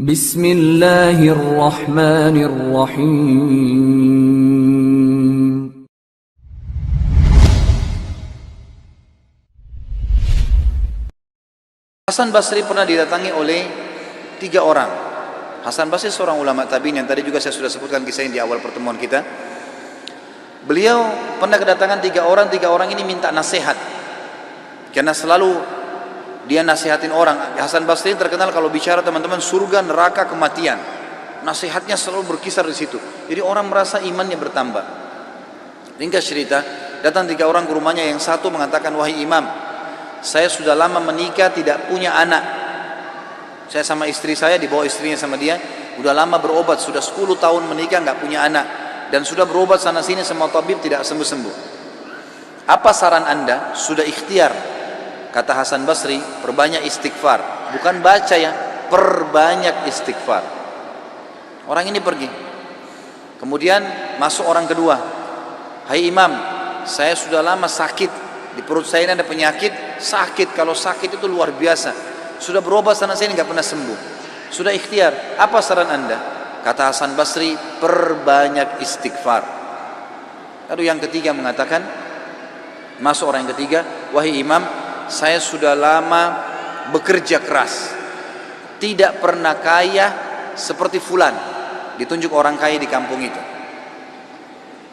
Bismillahirrahmanirrahim. Hasan Basri pernah didatangi oleh 3 orang. Hasan Basri seorang ulama tabi'in yang tadi juga saya sudah sebutkan kisahnya di awal pertemuan kita. Beliau pernah kedatangan 3 orang. 3 orang ini minta nasihat, karena selalu dia nasihatin orang. Hasan Basri terkenal kalau bicara teman-teman surga, neraka, kematian, nasihatnya selalu berkisar di situ. Jadi orang merasa imannya bertambah. Ringkas cerita, datang 3 orang ke rumahnya. Yang satu mengatakan, wahai imam, saya sudah lama menikah tidak punya anak. Saya sama istri saya, dibawa istrinya sama dia, udah lama berobat, sudah 10 tahun menikah nggak punya anak, dan sudah berobat sana sini sama tabib tidak sembuh-sembuh. Apa saran anda? Sudah ikhtiar, kata Hasan Basri, perbanyak istighfar. Bukan baca ya, perbanyak istighfar. Orang ini pergi. Kemudian masuk orang kedua. Hai imam, saya sudah lama sakit, di perut saya ini ada penyakit, sakit. Kalau sakit itu luar biasa, sudah berobat sana sini nggak pernah sembuh. Sudah ikhtiar, apa saran anda? Kata Hasan Basri, perbanyak istighfar. Lalu yang ketiga mengatakan, masuk orang yang ketiga, wahai imam, saya sudah lama bekerja keras, tidak pernah kaya seperti fulan. Ditunjuk orang kaya di kampung itu.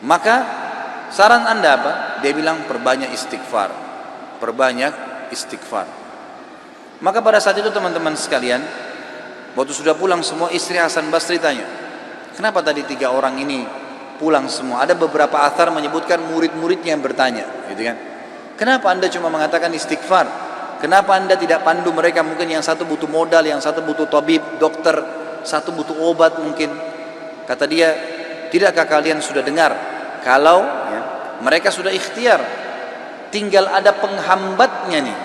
Maka saran anda apa? Dia bilang perbanyak istighfar, perbanyak istighfar. Maka pada saat itu teman-teman sekalian, waktu sudah pulang semua, istri Hasan Basri tanya, kenapa tadi 3 orang ini pulang semua? Ada beberapa athar menyebutkan murid-muridnya yang bertanya, gitu kan? Kenapa anda cuma mengatakan istighfar? Kenapa anda tidak pandu mereka? Mungkin yang satu butuh modal, yang satu butuh tabib, dokter, satu butuh obat mungkin. Kata dia, tidakkah kalian sudah dengar kalau mereka sudah ikhtiar, tinggal ada penghambatnya nih,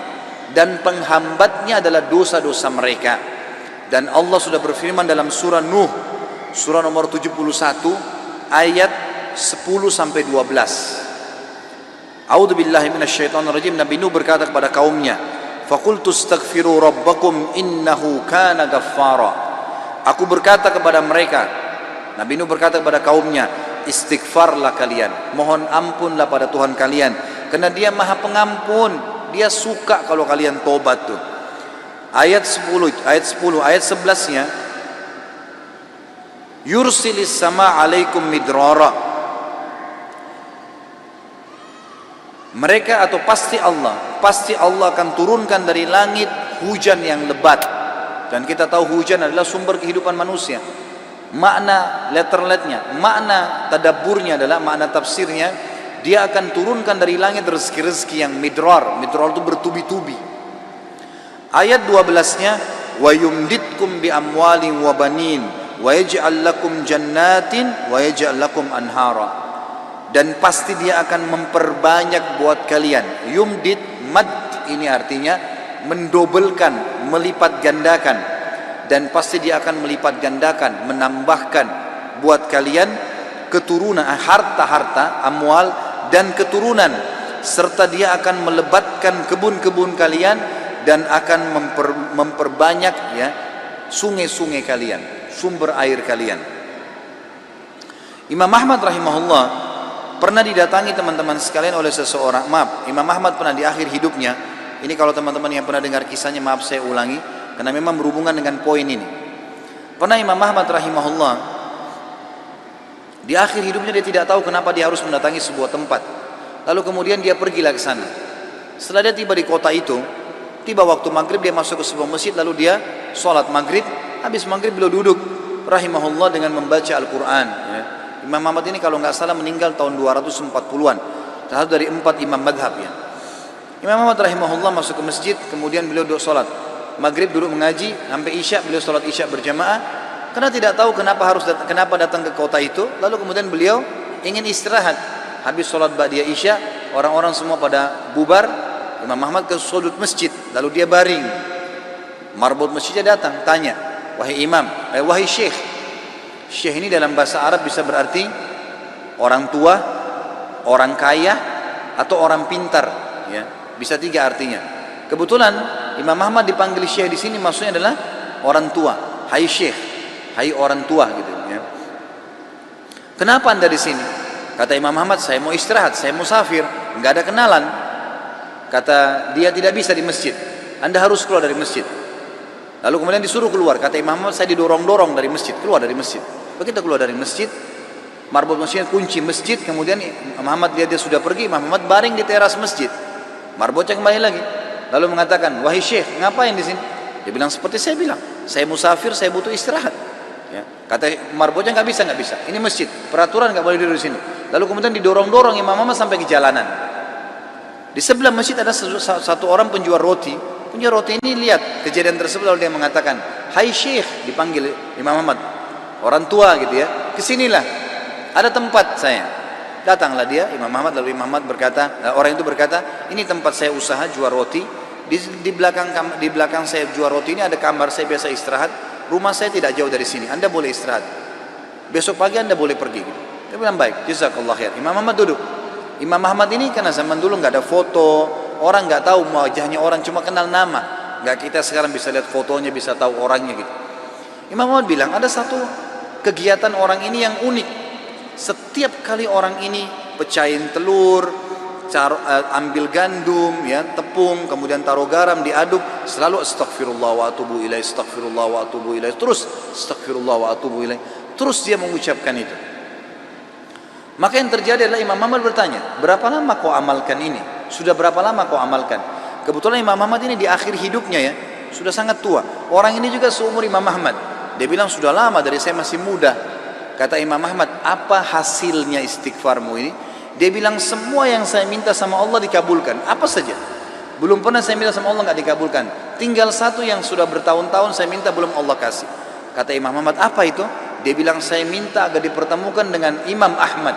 dan penghambatnya adalah dosa-dosa mereka. Dan Allah sudah berfirman dalam surah Nuh, surah nomor 71 ayat 10 sampai 12. A'udzubillahi minasyaitonirrajim. Nabi Nuh berkata kepada kaumnya, faqultu astaghfiru rabbakum innahu kana ghaffara. Aku berkata kepada mereka, Nabi Nuh berkata kepada kaumnya, istighfarlah kalian, mohon ampunlah pada Tuhan kalian, karena dia maha pengampun, dia suka kalau kalian tobat tuh. Ayat 10, ayat 11-nya, yursilis sama alaikum midrara. Mereka atau pasti Allah akan turunkan dari langit hujan yang lebat. Dan kita tahu hujan adalah sumber kehidupan manusia. Makna letterletnya, makna tadabburnya adalah, makna tafsirnya, dia akan turunkan dari langit rezeki-rezeki yang midrar. Midrar itu bertubi-tubi. Ayat 12-nya, wa yumditkum bi amwalin wa banin wa yaj'al lakum jannatin wa yaj'al lakum anhara. Dan pasti dia akan memperbanyak buat kalian. Yumdit, mad ini artinya mendobelkan, melipat gandakan. Dan pasti dia akan melipat gandakan, menambahkan buat kalian keturunan, harta-harta, amwal dan keturunan, serta dia akan melebatkan kebun-kebun kalian dan akan memperbanyak ya sungai-sungai kalian, sumber air kalian. Imam Ahmad rahimahullah pernah didatangi teman-teman sekalian oleh seseorang. Maaf, Imam Ahmad pernah di akhir hidupnya, ini kalau teman-teman yang pernah dengar kisahnya, maaf saya ulangi karena memang berhubungan dengan poin ini. Pernah Imam Ahmad rahimahullah di akhir hidupnya dia tidak tahu kenapa dia harus mendatangi sebuah tempat. Lalu kemudian dia pergilah ke sana. Setelah dia tiba di kota itu, tiba waktu maghrib, dia masuk ke sebuah masjid, lalu dia sholat maghrib. Habis maghrib beliau duduk rahimahullah dengan membaca Al-Quran ya. Imam Ahmad ini kalau nggak salah meninggal tahun 240-an, salah satu dari 4 imam madhab ya. Imam Ahmad rahimahullah masuk ke masjid, kemudian beliau duduk sholat maghrib, duduk mengaji sampai isya. Beliau sholat isya berjamaah karena tidak tahu kenapa datang ke kota itu. Lalu kemudian beliau ingin istirahat. Habis sholat ba'diyah isya, orang-orang semua pada bubar, Imam Ahmad ke sudut masjid, lalu dia baring. Marbot masjidnya datang, tanya, wahai imam, wahai syekh. Syekh ini dalam bahasa Arab bisa berarti orang tua, orang kaya, atau orang pintar ya. Bisa 3 artinya. Kebetulan Imam Ahmad dipanggil syekh di sini maksudnya adalah orang tua. hai syekh, hai orang tua gitu ya. Kenapa anda di sini? Kata Imam Ahmad, saya mau istirahat, saya musafir, nggak ada kenalan. Kata dia, tidak bisa di masjid, anda harus keluar dari masjid. Lalu kemudian disuruh keluar. Kata Imam Ahmad, saya didorong-dorong dari masjid, keluar dari masjid. Begitu keluar dari masjid, marbot masjidnya kunci masjid. Kemudian Imam Ahmad lihat dia sudah pergi, Imam Ahmad baring di teras masjid. Marbotnya kembali lagi. Lalu mengatakan, wahai syekh, ngapain di sini? Dia bilang seperti saya bilang, saya musafir, saya butuh istirahat. Ya. Kata marbotnya, nggak bisa. Ini masjid, peraturan nggak boleh duduk di sini. Lalu kemudian didorong-dorong Imam Ahmad sampai ke jalanan. Di sebelah masjid ada satu orang penjual roti. Penjual roti ini lihat kejadian tersebut, lalu dia mengatakan, hai syekh, dipanggil Imam Ahmad, orang tua gitu ya, kesinilah, ada tempat saya. Datanglah dia, Imam Ahmad. Lalu Imam Ahmad berkata, orang itu berkata, ini tempat saya usaha jual roti. Di belakang saya jual roti ini ada kamar saya biasa istirahat. Rumah saya tidak jauh dari sini, anda boleh istirahat. Besok pagi anda boleh pergi. Dia bilang baik, jazakallah khair. Imam Ahmad duduk. Imam Ahmad ini karena zaman dulu nggak ada foto, orang nggak tahu wajahnya orang, cuma kenal nama. Nggak kita sekarang bisa lihat fotonya, bisa tahu orangnya gitu. Imam Ahmad bilang ada satu kegiatan orang ini yang unik. Setiap kali orang ini pecahin telur, ambil gandum, ya, tepung, kemudian taruh garam, diaduk, selalu astaghfirullah wa atubu ilaih, astaghfirullah wa atubu ilaih, terus astaghfirullah wa atubu ilaih, terus dia mengucapkan itu. Maka yang terjadi adalah Imam Ahmad bertanya, berapa lama kau amalkan ini? Sudah berapa lama kau amalkan? Kebetulan Imam Ahmad ini di akhir hidupnya ya, sudah sangat tua. Orang ini juga seumur Imam Ahmad. Dia bilang sudah lama, dari saya masih muda. Kata Imam Ahmad, apa hasilnya istighfarmu ini? Dia bilang semua yang saya minta sama Allah dikabulkan. Apa saja? Belum pernah saya minta sama Allah nggak dikabulkan. Tinggal satu yang sudah bertahun-tahun saya minta belum Allah kasih. Kata Imam Ahmad, apa itu? Dia bilang saya minta agar dipertemukan dengan Imam Ahmad.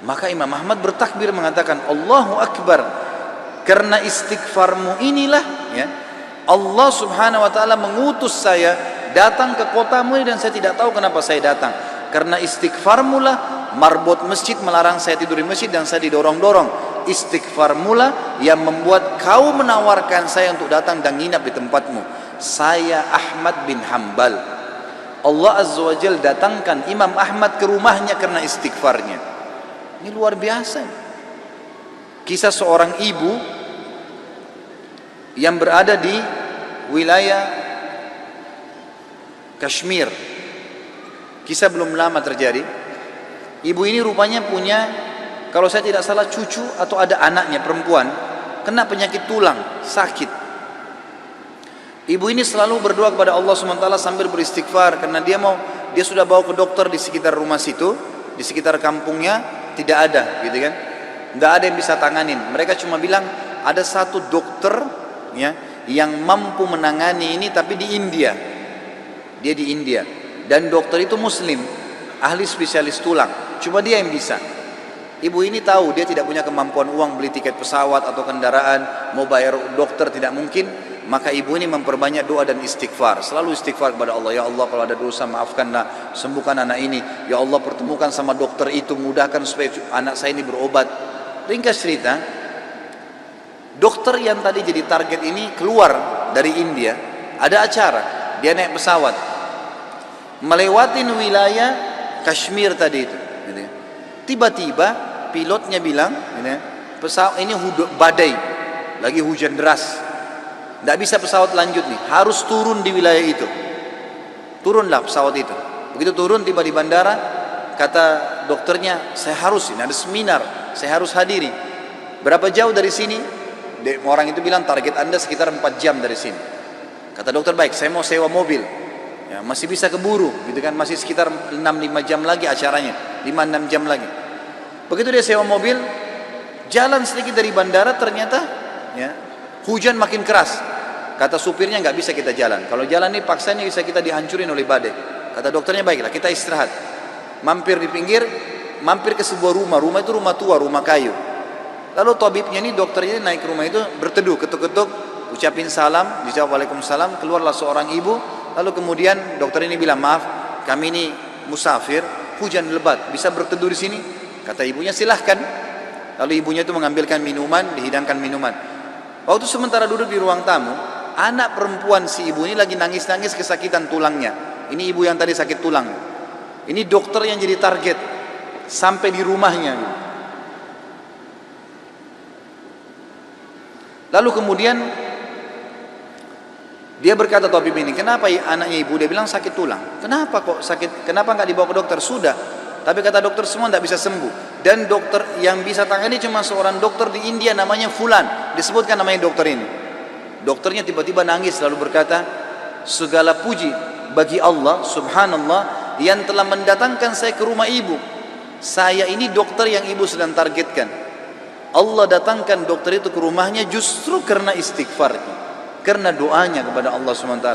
Maka Imam Ahmad bertakbir mengatakan Allahu Akbar. Karena istighfarmu inilah ya, Allah subhanahu wa ta'ala mengutus saya datang ke kotamu dan saya tidak tahu kenapa saya datang. Karena istighfarmu lah marbot masjid melarang saya tidur di masjid dan saya didorong-dorong. Istighfarmu lah yang membuat kau menawarkan saya untuk datang dan nginap di tempatmu. Saya Ahmad bin Hanbal. Allah Azza wa Jal datangkan Imam Ahmad ke rumahnya karena istighfarnya. Ini luar biasa. Kisah seorang ibu yang berada di wilayah Kashmir. Kisah belum lama terjadi. Ibu ini rupanya punya, kalau saya tidak salah, cucu atau ada anaknya perempuan kena penyakit tulang, sakit. Ibu ini selalu berdoa kepada Allah SWT sambil beristighfar karena dia sudah bawa ke dokter di sekitar rumah situ, di sekitar kampungnya tidak ada, gitu kan? Nggak ada yang bisa tanganin. Mereka cuma bilang ada satu dokter ya yang mampu menangani ini, tapi di India. Dia di India dan dokter itu Muslim, ahli spesialis tulang. Cuma dia yang bisa. Ibu ini tahu dia tidak punya kemampuan uang beli tiket pesawat atau kendaraan, mau bayar dokter tidak mungkin. Maka ibu ini memperbanyak doa dan istighfar. Selalu istighfar kepada Allah. Ya Allah, kalau ada dosa maafkanlah, sembuhkan anak ini. Ya Allah, pertemukan sama dokter itu, mudahkan supaya anak saya ini berobat. Ringkas cerita, dokter yang tadi jadi target ini keluar dari India. Ada acara, dia naik pesawat melewatin wilayah Kashmir tadi itu. Tiba-tiba pilotnya bilang, pesawat ini badai, lagi hujan deras. Tidak bisa pesawat lanjut nih, harus turun di wilayah itu. Turunlah pesawat itu. Begitu turun, tiba di bandara, kata dokternya, saya harus, ini ada seminar, saya harus hadiri. Berapa jauh dari sini? Orang itu bilang target anda sekitar 4 jam dari sini. Kata dokter, baik, saya mau sewa mobil. Ya, masih bisa keburu, gitu kan? Masih sekitar 6-5 jam lagi acaranya, 5-6 jam lagi. Begitu dia sewa mobil, jalan sedikit dari bandara, ternyata ya, hujan makin keras. Kata supirnya, nggak bisa kita jalan. Kalau jalan ini paksanya bisa kita dihancurin oleh badai. Kata dokternya, baiklah kita istirahat. Mampir di pinggir, mampir ke sebuah rumah. Rumah itu rumah tua, rumah kayu. Lalu tabibnya ini, dokternya ini naik ke rumah itu, berteduh, ketuk-ketuk, ucapin salam, dijawab waalaikumsalam. Keluarlah seorang ibu. Lalu kemudian dokter ini bilang, maaf, kami ini musafir, hujan lebat, bisa berteduh di sini? Kata ibunya, silahkan. Lalu ibunya itu mengambilkan minuman, dihidangkan minuman. Waktu sementara duduk di ruang tamu, anak perempuan si ibu ini lagi nangis-nangis kesakitan tulangnya. Ini ibu yang tadi sakit tulang. Ini dokter yang jadi target sampai di rumahnya. Lalu kemudian dia berkata tabib ini, kenapa anaknya ibu? Dia bilang sakit tulang. Kenapa kok sakit? Kenapa nggak dibawa ke dokter? Sudah, tapi kata dokter semua tidak bisa sembuh. Dan dokter yang bisa tangani cuma seorang dokter di India namanya Fulan. Disebutkan namanya dokter ini. Dokternya tiba-tiba nangis lalu berkata, segala puji bagi Allah subhanallah yang telah mendatangkan saya ke rumah ibu. Saya ini dokter yang ibu sedang targetkan. Allah datangkan dokter itu ke rumahnya justru karena istighfarnya, karena doanya kepada Allah SWT.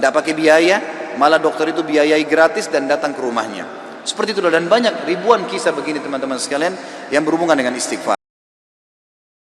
Tidak pakai biaya, malah dokter itu biayai gratis dan datang ke rumahnya. Seperti itu, dan banyak ribuan kisah begini teman-teman sekalian yang berhubungan dengan istighfar.